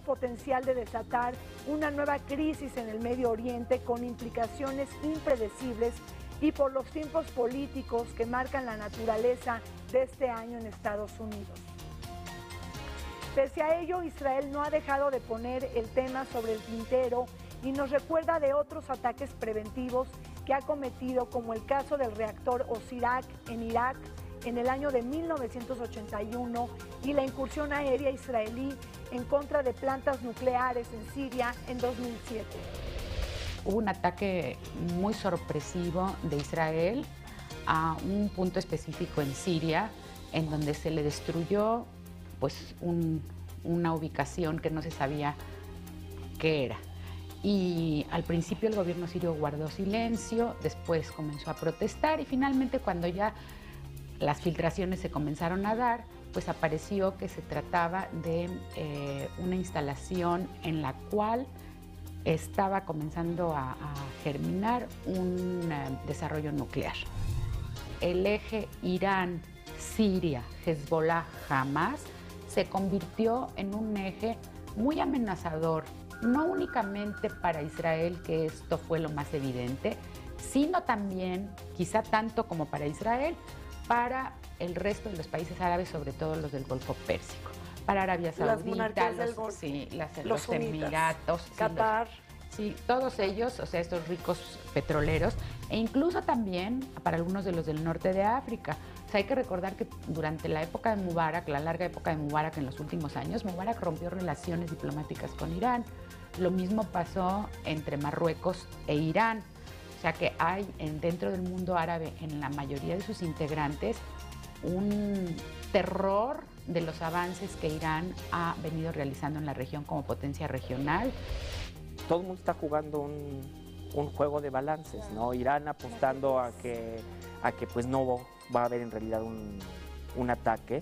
potencial de desatar una nueva crisis en el Medio Oriente con implicaciones impredecibles y por los tiempos políticos que marcan la naturaleza de este año en Estados Unidos. Pese a ello, Israel no ha dejado de poner el tema sobre el tintero y nos recuerda de otros ataques preventivos que ha cometido, como el caso del reactor Osirak en Irak en el año de 1981 y la incursión aérea israelí en contra de plantas nucleares en Siria en 2007. Hubo un ataque muy sorpresivo de Israel a un punto específico en Siria, en donde se le destruyó pues, una ubicación que no se sabía qué era. Y al principio el gobierno sirio guardó silencio, después comenzó a protestar y finalmente cuando ya las filtraciones se comenzaron a dar, pues apareció que se trataba de una instalación en la cual estaba comenzando a germinar un desarrollo nuclear. El eje Irán, Siria, Hezbollah, Hamas se convirtió en un eje muy amenazador, no únicamente para Israel, que esto fue lo más evidente, sino también, quizá tanto como para Israel, para el resto de los países árabes, sobre todo los del Golfo Pérsico, para Arabia Saudita, los Emiratos, Qatar. Sí, todos ellos, o sea, estos ricos petroleros, e incluso también para algunos de los del norte de África. O sea, hay que recordar que durante la época de Mubarak, la larga época de Mubarak en los últimos años, Mubarak rompió relaciones diplomáticas con Irán. Lo mismo pasó entre Marruecos e Irán. O sea que hay dentro del mundo árabe, en la mayoría de sus integrantes, un terror de los avances que Irán ha venido realizando en la región como potencia regional. Todo el mundo está jugando un juego de balances, ¿no? Irán apostando a que pues no va a haber en realidad un ataque.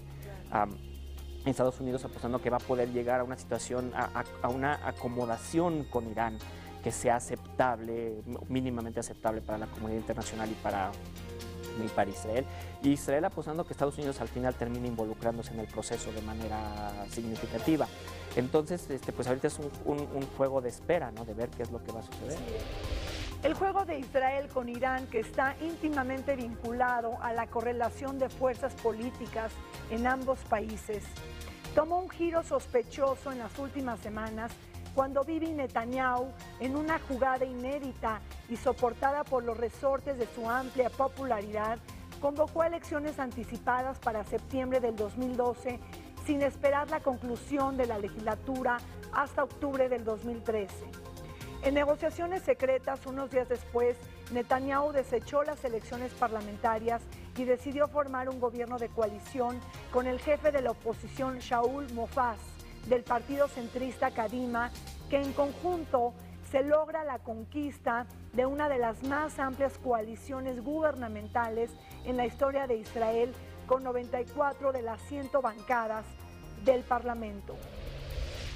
Estados Unidos apostando que va a poder llegar a una situación, a una acomodación con Irán que sea aceptable, mínimamente aceptable para la comunidad internacional y para Israel. Y Israel apostando que Estados Unidos al final termine involucrándose en el proceso de manera significativa. Entonces, pues ahorita es un juego de espera, ¿no? De ver qué es lo que va a suceder. El juego de Israel con Irán, que está íntimamente vinculado a la correlación de fuerzas políticas en ambos países, tomó un giro sospechoso en las últimas semanas cuando Bibi Netanyahu, en una jugada inédita y soportada por los resortes de su amplia popularidad, convocó elecciones anticipadas para septiembre del 2012 sin esperar la conclusión de la legislatura hasta octubre del 2013. En negociaciones secretas, unos días después, Netanyahu desechó las elecciones parlamentarias y decidió formar un gobierno de coalición con el jefe de la oposición, Shaul Mofaz, del partido centrista Kadima, que en conjunto se logra la conquista de una de las más amplias coaliciones gubernamentales en la historia de Israel, con 94 de las 100 bancadas del Parlamento.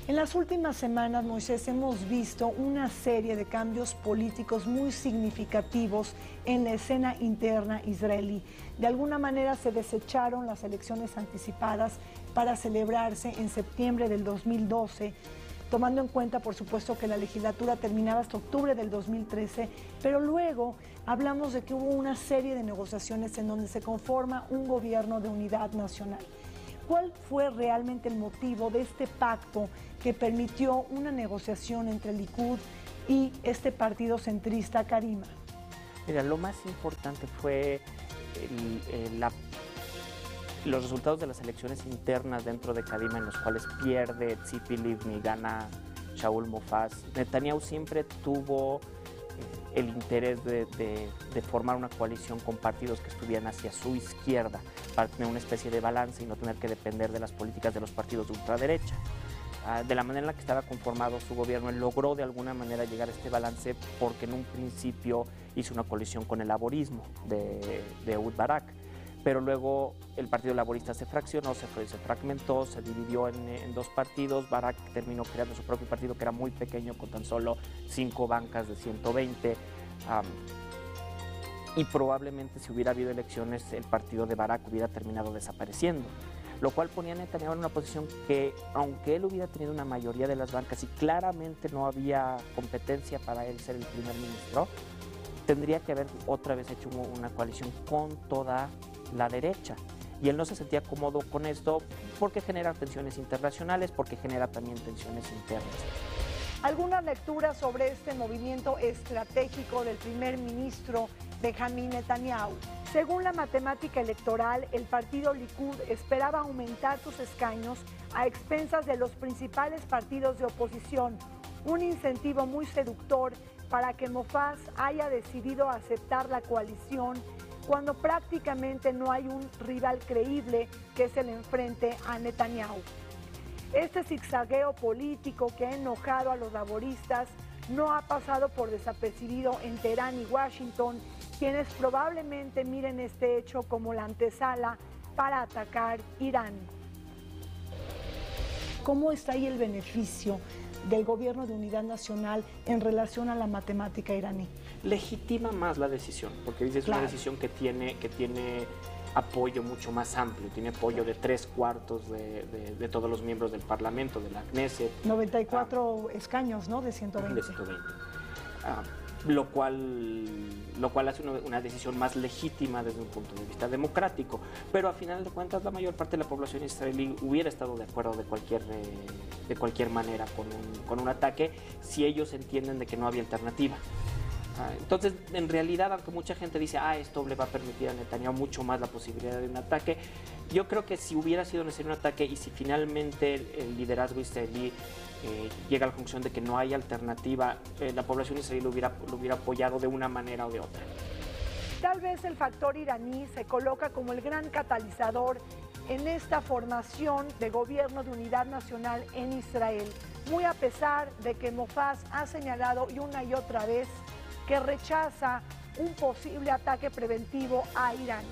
En las últimas semanas, Moisés, hemos visto una serie de cambios políticos muy significativos en la escena interna israelí. De alguna manera se desecharon las elecciones anticipadas para celebrarse en septiembre del 2012, tomando en cuenta, por supuesto, que la legislatura terminaba hasta octubre del 2013, pero luego hablamos de que hubo una serie de negociaciones en donde se conforma un gobierno de unidad nacional. ¿Cuál fue realmente el motivo de este pacto que permitió una negociación entre el Likud y este partido centrista Kadima? Mira, lo más importante fue los resultados de las elecciones internas dentro de Kadima, en los cuales pierde Tzipi Livni, gana Shaul Mofaz. Netanyahu siempre tuvo el interés de formar una coalición con partidos que estuvieran hacia su izquierda para tener una especie de balance y no tener que depender de las políticas de los partidos de ultraderecha. De la manera en la que estaba conformado su gobierno, él logró de alguna manera llegar a este balance porque en un principio hizo una coalición con el laborismo de Ehud Barak, pero luego el Partido Laborista se fraccionó, se fragmentó, se dividió en dos partidos. Barak terminó creando su propio partido, que era muy pequeño, con tan solo 5 bancas de 120. Y probablemente si hubiera habido elecciones, el partido de Barak hubiera terminado desapareciendo. lo cual ponía a Netanyahu en una posición que, aunque él hubiera tenido una mayoría de las bancas y claramente no había competencia para él ser el primer ministro, tendría que haber otra vez hecho una coalición con toda la derecha. Y él no se sentía cómodo con esto porque genera tensiones internacionales, porque genera también tensiones internas. Algunas lecturas sobre este movimiento estratégico del primer ministro Benjamín Netanyahu. Según la matemática electoral, el partido Likud esperaba aumentar sus escaños a expensas de los principales partidos de oposición, un incentivo muy seductor para que Mofaz haya decidido aceptar la coalición cuando prácticamente no hay un rival creíble que se le enfrente a Netanyahu. Este zigzagueo político que ha enojado a los laboristas no ha pasado por desapercibido en Teherán y Washington, quienes probablemente miren este hecho como la antesala para atacar Irán. ¿Cómo está ahí el beneficio del gobierno de unidad nacional en relación a la matemática iraní? Legitima más la decisión, porque dice es una decisión que tiene apoyo mucho más amplio, tiene apoyo de 3/4 de todos los miembros del Parlamento, de la Knesset. 94 escaños, ¿no? De 120. De 120. Lo cual hace una decisión más legítima desde un punto de vista democrático. Pero a final de cuentas, la mayor parte de la población israelí hubiera estado de acuerdo de cualquier manera con un ataque si ellos entienden de que no había alternativa. Entonces, en realidad, aunque mucha gente dice, esto le va a permitir a Netanyahu mucho más la posibilidad de un ataque, yo creo que si hubiera sido necesario un ataque y si finalmente el liderazgo israelí llega a la conclusión de que no hay alternativa, la población israelí lo hubiera apoyado de una manera o de otra. Tal vez el factor iraní se coloca como el gran catalizador en esta formación de gobierno de unidad nacional en Israel, muy a pesar de que Mofaz ha señalado una y otra vez que rechaza un posible ataque preventivo a Irán.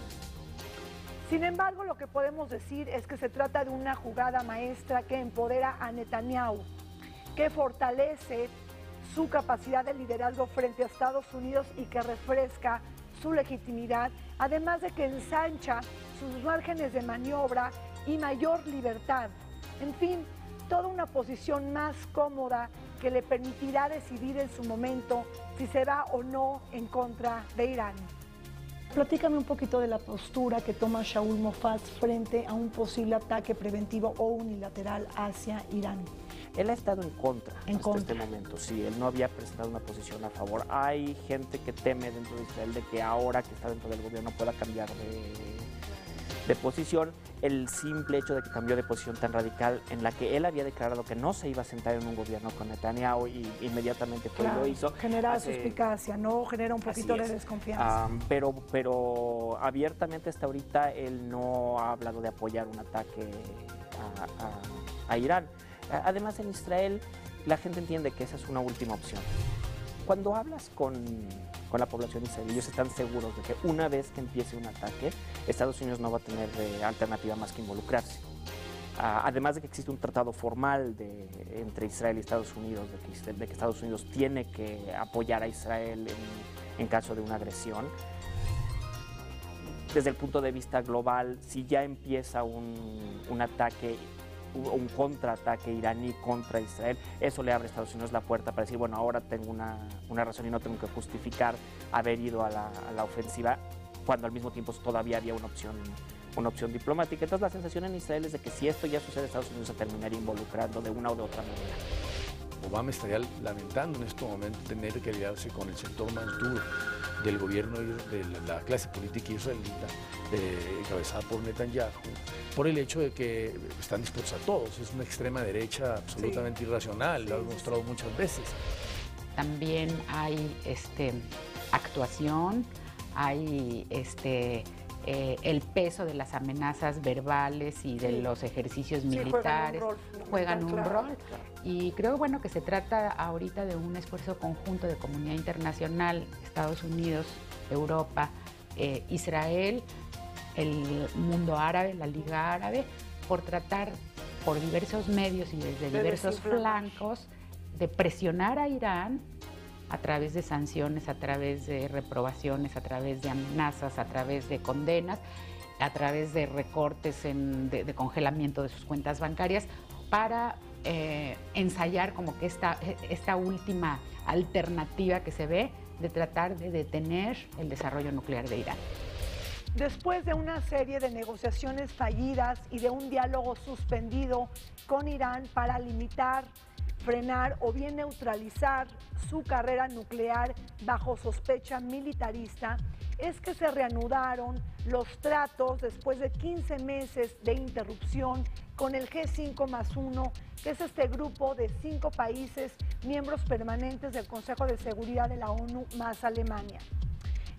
Sin embargo, lo que podemos decir es que se trata de una jugada maestra que empodera a Netanyahu, que fortalece su capacidad de liderazgo frente a Estados Unidos y que refresca su legitimidad, además de que ensancha sus márgenes de maniobra y mayor libertad. En fin, toda una posición más cómoda que le permitirá decidir en su momento si se va o no en contra de Irán. Platícame un poquito de la postura que toma Shaul Mofaz frente a un posible ataque preventivo o unilateral hacia Irán. Él ha estado en contra hasta este momento, sí, él no había presentado una posición a favor. Hay gente que teme dentro de Israel de que ahora que está dentro del gobierno pueda cambiar de posición. El simple hecho de que cambió de posición tan radical en la que él había declarado que no se iba a sentar en un gobierno con Netanyahu y inmediatamente fue y lo hizo. Genera suspicacia, ¿no? Genera un poquito de desconfianza. Pero abiertamente hasta ahorita él no ha hablado de apoyar un ataque a Irán. Además, en Israel la gente entiende que esa es una última opción. Cuando hablas con la población israelí, ellos están seguros de que una vez que empiece un ataque, Estados Unidos no va a tener alternativa más que involucrarse. Además de que existe un tratado formal entre Israel y Estados Unidos, de que Estados Unidos tiene que apoyar a Israel en caso de una agresión. Desde el punto de vista global, si ya empieza un ataque, un contraataque iraní contra Israel, eso le abre a Estados Unidos la puerta para decir, bueno, ahora tengo una razón y no tengo que justificar haber ido a la ofensiva, cuando al mismo tiempo todavía había una opción diplomática. Entonces la sensación en Israel es de que si esto ya sucede, Estados Unidos se terminaría involucrando de una o de otra manera. Obama estaría lamentando en este momento tener que aliarse con el sector más duro del gobierno, de la clase política israelita, encabezada por Netanyahu, por el hecho de que están dispuestos a todos. Es una extrema derecha absolutamente irracional, lo han mostrado muchas veces. También hay actuación, hay el peso de las amenazas verbales y de los ejercicios militares juegan un rol. Y creo que se trata ahorita de un esfuerzo conjunto de comunidad internacional, Estados Unidos, Europa, Israel, el mundo árabe, la Liga Árabe, por tratar por diversos medios y desde diversos flancos de presionar a Irán a través de sanciones, a través de reprobaciones, a través de amenazas, a través de condenas, a través de recortes de congelamiento de sus cuentas bancarias para ensayar como que esta última alternativa que se ve de tratar de detener el desarrollo nuclear de Irán. Después de una serie de negociaciones fallidas y de un diálogo suspendido con Irán para limitar, frenar o bien neutralizar su carrera nuclear bajo sospecha militarista, es que se reanudaron los tratos después de 15 meses de interrupción con el G5+1, que es este grupo de 5 países miembros permanentes del Consejo de Seguridad de la ONU más Alemania.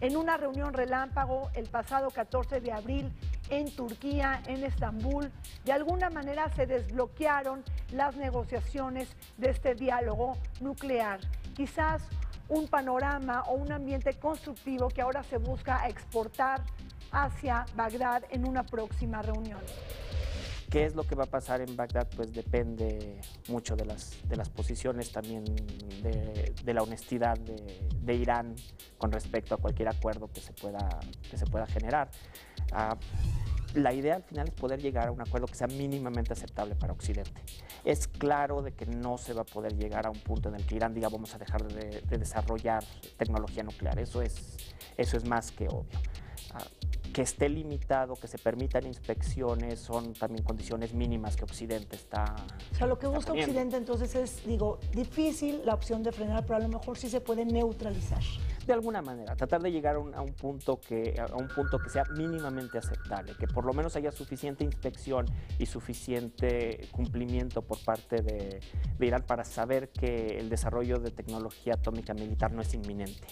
En una reunión relámpago el pasado 14 de abril en Turquía, en Estambul, de alguna manera se desbloquearon las negociaciones de este diálogo nuclear. Quizás un panorama o un ambiente constructivo que ahora se busca exportar hacia Bagdad en una próxima reunión. ¿Qué es lo que va a pasar en Bagdad? Pues depende mucho de las posiciones, también de la honestidad de Irán con respecto a cualquier acuerdo que se pueda generar. La idea al final es poder llegar a un acuerdo que sea mínimamente aceptable para Occidente. Es claro de que no se va a poder llegar a un punto en el que Irán diga vamos a dejar de desarrollar tecnología nuclear. Eso es más que obvio. Que esté limitado, que se permitan inspecciones, son también condiciones mínimas que Occidente está. O sea, lo que busca poniendo. Occidente entonces es, difícil la opción de frenar, pero a lo mejor sí se puede neutralizar. De alguna manera, tratar de llegar a un punto que sea mínimamente aceptable, que por lo menos haya suficiente inspección y suficiente cumplimiento por parte de Irán para saber que el desarrollo de tecnología atómica militar no es inminente.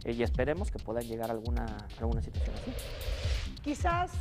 Y esperemos que puedan llegar a alguna situación así. Quizás